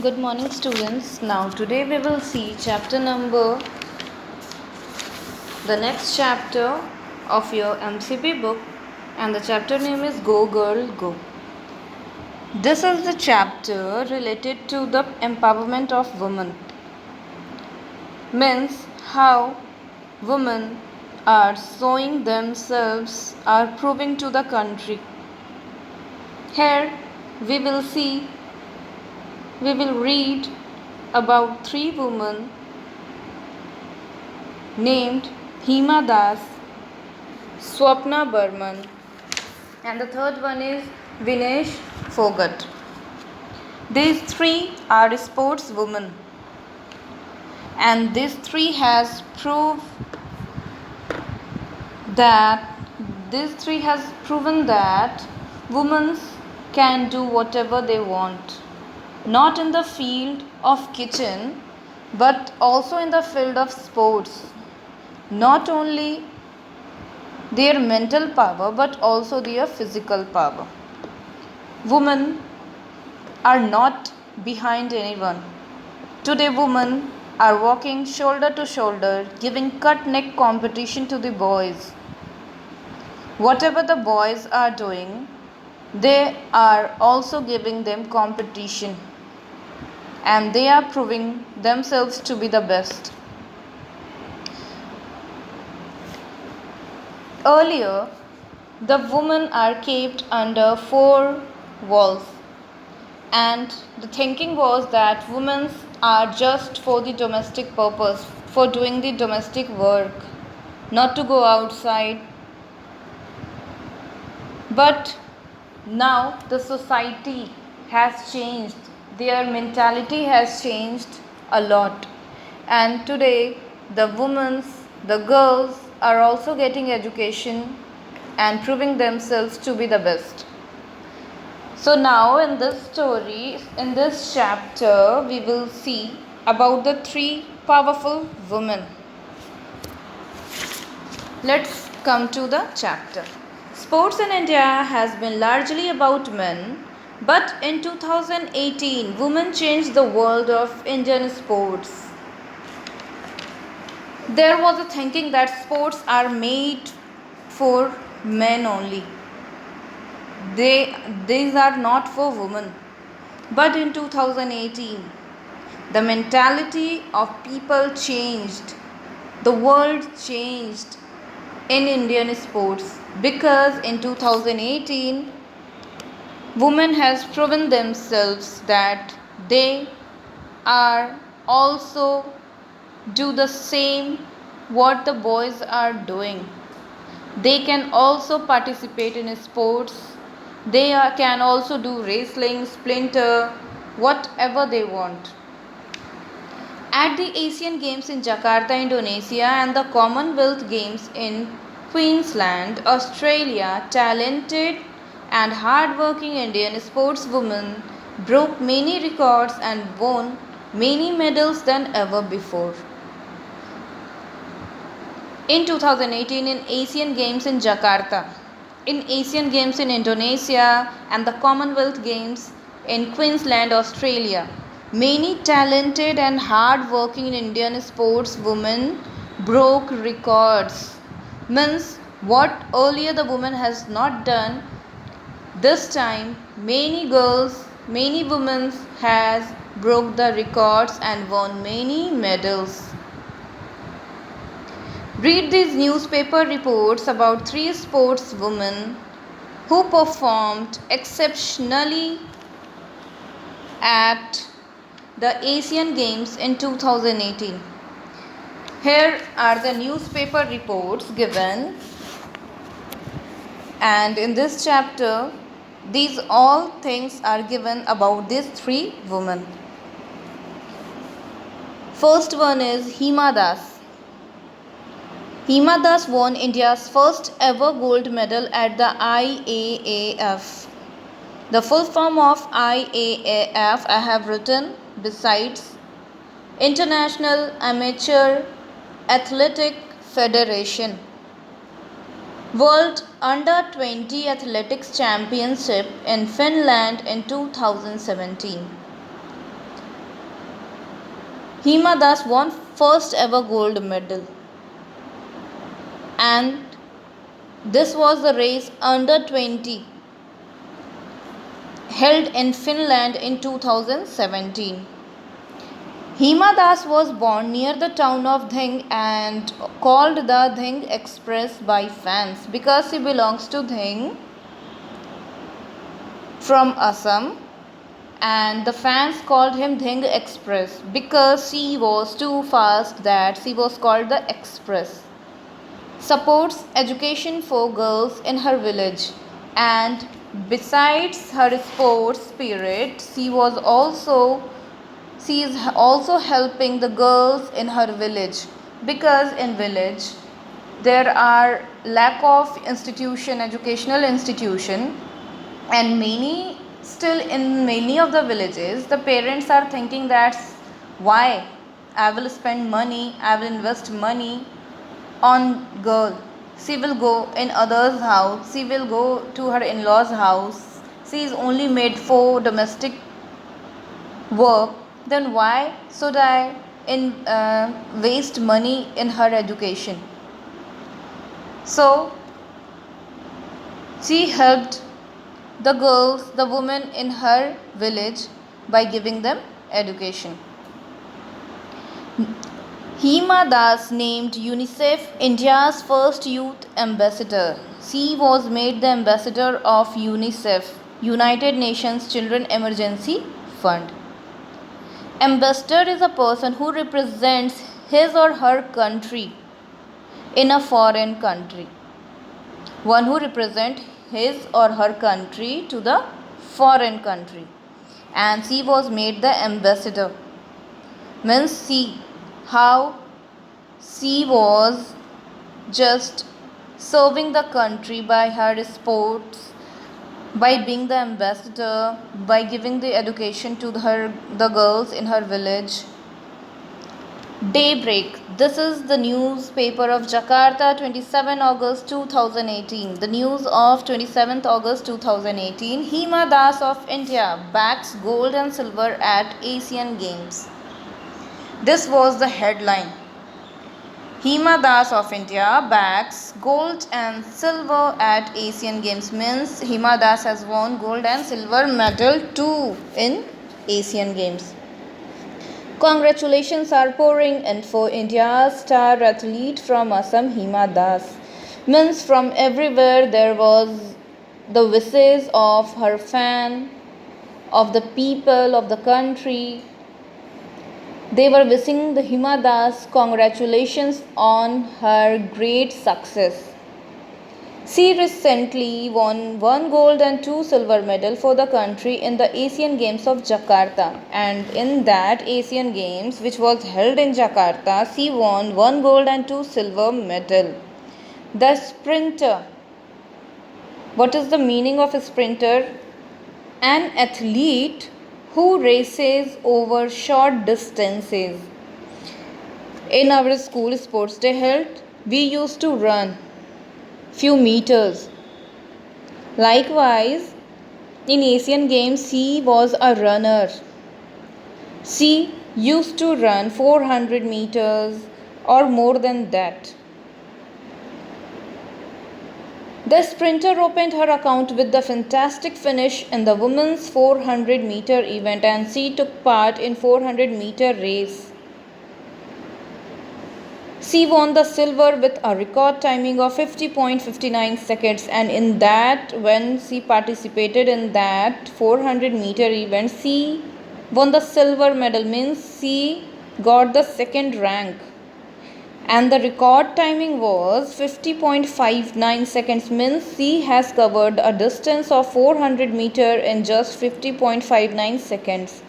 Good morning, students. Now, today we will see the next chapter of your MCP book, and the chapter name is Go Girl Go. This is the chapter related to the empowerment of women, means how women are showing themselves, are proving to the country. Here we will read about three women named Hima Das, Swapna Burman, and the third one is Vinesh Fogart. These three are sportswomen, and these three has proved that proven that women can do whatever they want, not in the field of kitchen, but also in the field of sports. Not only their mental power but also their physical power. Women are not behind anyone. Today, women are walking shoulder to shoulder, giving cut neck competition to the boys. Whatever the boys are doing, they are also giving them competition, and they are proving themselves to be the best. Earlier, the women are kept under four walls, and the thinking was that women are just for the domestic purpose, for doing the domestic work, not to go outside. But now the society has changed, their mentality has changed a lot, and today the girls are also getting education and proving themselves to be the best. So now in this chapter, we will see about the three powerful women. Let's come to the chapter. Sports in India has been largely about men, but in 2018, women changed the world of Indian sports. There was a thinking that sports are made for men only. These are not for women. But in 2018, the mentality of people changed. The world changed in Indian sports, because in 2018, women has proven themselves that they are also do the same what the boys are doing. They can also participate in sports. Can also do wrestling, splinter, whatever they want. At the Asian Games in Jakarta, Indonesia, and the Commonwealth Games in Queensland, Australia, talented and hard-working Indian sportswomen broke many records and won many medals than ever before. In 2018, in Asian Games in Jakarta, in Asian Games in Indonesia, and the Commonwealth Games in Queensland, Australia, many talented and hard-working Indian sportswomen broke records. Means what earlier the woman has not done, this time many women has broke the records and won many medals. Read these newspaper reports about three sportswomen who performed exceptionally at the Asian Games in 2018. Here are the newspaper reports given, and in this chapter, these all things are given about these three women. First one is Hima Das. Hima Das won India's first ever gold medal at the IAAF. The full form of IAAF I have written besides International Amateur Athletic Federation. World Under 20 Athletics Championship in Finland in 2017. Hima Das won first ever gold medal, and this was the race under 20 held in Finland in 2017. Hima Das was born near the town of Dhing and called the Dhing Express by fans because she belongs to Dhing from Assam, and the fans called him Dhing Express because she was too fast that she was called the Express. Supports education for girls in her village, and besides her sports spirit, she is also helping the girls in her village, because in village there are lack of educational institution, and in many of the villages the parents are thinking that why I will spend money, I will invest money on girl. She will go in others house, she will go to her in-laws house, she is only made for domestic work, then why should I waste money in her education? So she helped the girls, the women in her village by giving them education. Hima Das named UNICEF India's first youth ambassador. She was made the ambassador of UNICEF, United Nations Children Emergency Fund. Ambassador is a person who represents his or her country in a foreign country. One who represents his or her country to the foreign country. And she was made the ambassador. Means see how she was just serving the country by her sports, by being the ambassador, by giving the education to the girls in her village. Daybreak. This is the newspaper of Jakarta, 27 August 2018. The news of 27th August 2018. Hima Das of India backs gold and silver at Asian Games. This was the headline. Hima Das of India backs gold and silver at Asian Games. Means Hima Das has won gold and silver medal too in Asian Games. Congratulations are pouring in for India's star athlete from Assam, Hima Das. Means from everywhere there was the wishes of her fan, of the people of the country. They were wishing the Hima Das congratulations on her great success. She recently won 1 gold and 2 silver medal for the country in the Asian Games of Jakarta, and in that Asian Games which was held in Jakarta, she won 1 gold and 2 silver medal. The sprinter. What is the meaning of a sprinter? An athlete who races over short distances. In our school sports day held, we used to run few meters. Likewise, in Asian Games, she was a runner. She used to run 400 meters or more than that. The sprinter opened her account with the fantastic finish in the women's 400 meter event, and she took part in 400 meter race. She won the silver with a record timing of 50.59 seconds, and in that, when she participated in that 400 meter event, she won the silver medal. Means she got the second rank, and the record timing was 50.59 seconds. Means she has covered a distance of 400 meter in just 50.59 seconds.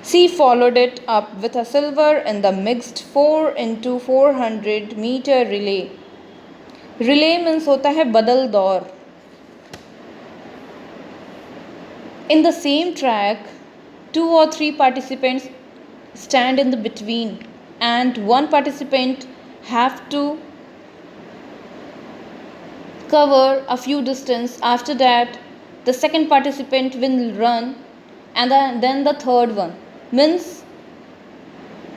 She followed it up with a silver in the mixed 4x400 meter relay. Relay means होता है बदल दौर. In the same track, 2 or 3 participants stand in the between, and one participant have to cover a few distance. After that, the second participant will run, and then the third one. Means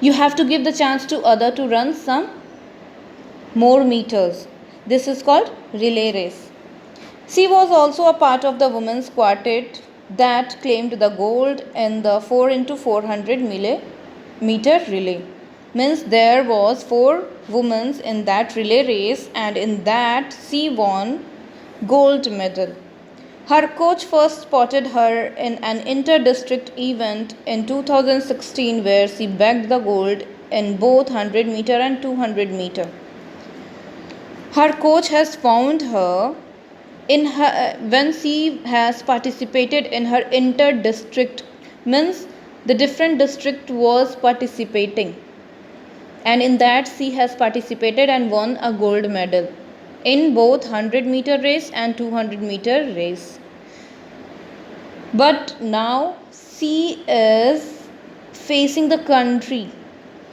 you have to give the chance to other to run some more meters. This is called relay race. She was also a part of the women's quartet that claimed the gold in the 4 into 400 meter relay. Means there was 4 women in that relay race, and in that she won gold medal. Her coach first spotted her in an inter-district event in 2016 where she bagged the gold in both 100 meter and 200 meter. Her coach has found her in her when she has participated in her inter-district, means the different district was participating, and in that she has participated and won a gold medal in both 100 meter race and 200 meter race. But now she is facing the country,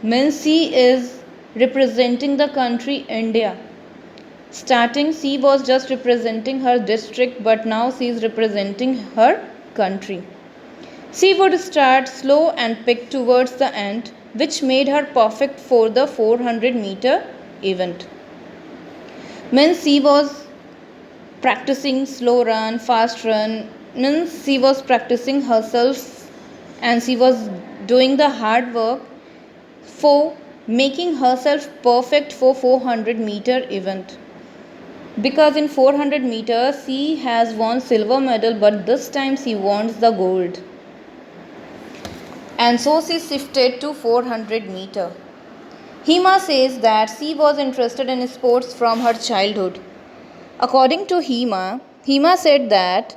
means she is representing the country India. Starting, she was just representing her district, but now she is representing her country. She would start slow and pick towards the end, which made her perfect for the 400 meter event. Means she was practicing slow run, fast run, means she was practicing herself and she was doing the hard work for making herself perfect for 400 meter event. Because in 400 meters she has won silver medal, but this time she wants the gold. And so she shifted to 400 meter. Hima says that she was interested in sports from her childhood. According to Hima said that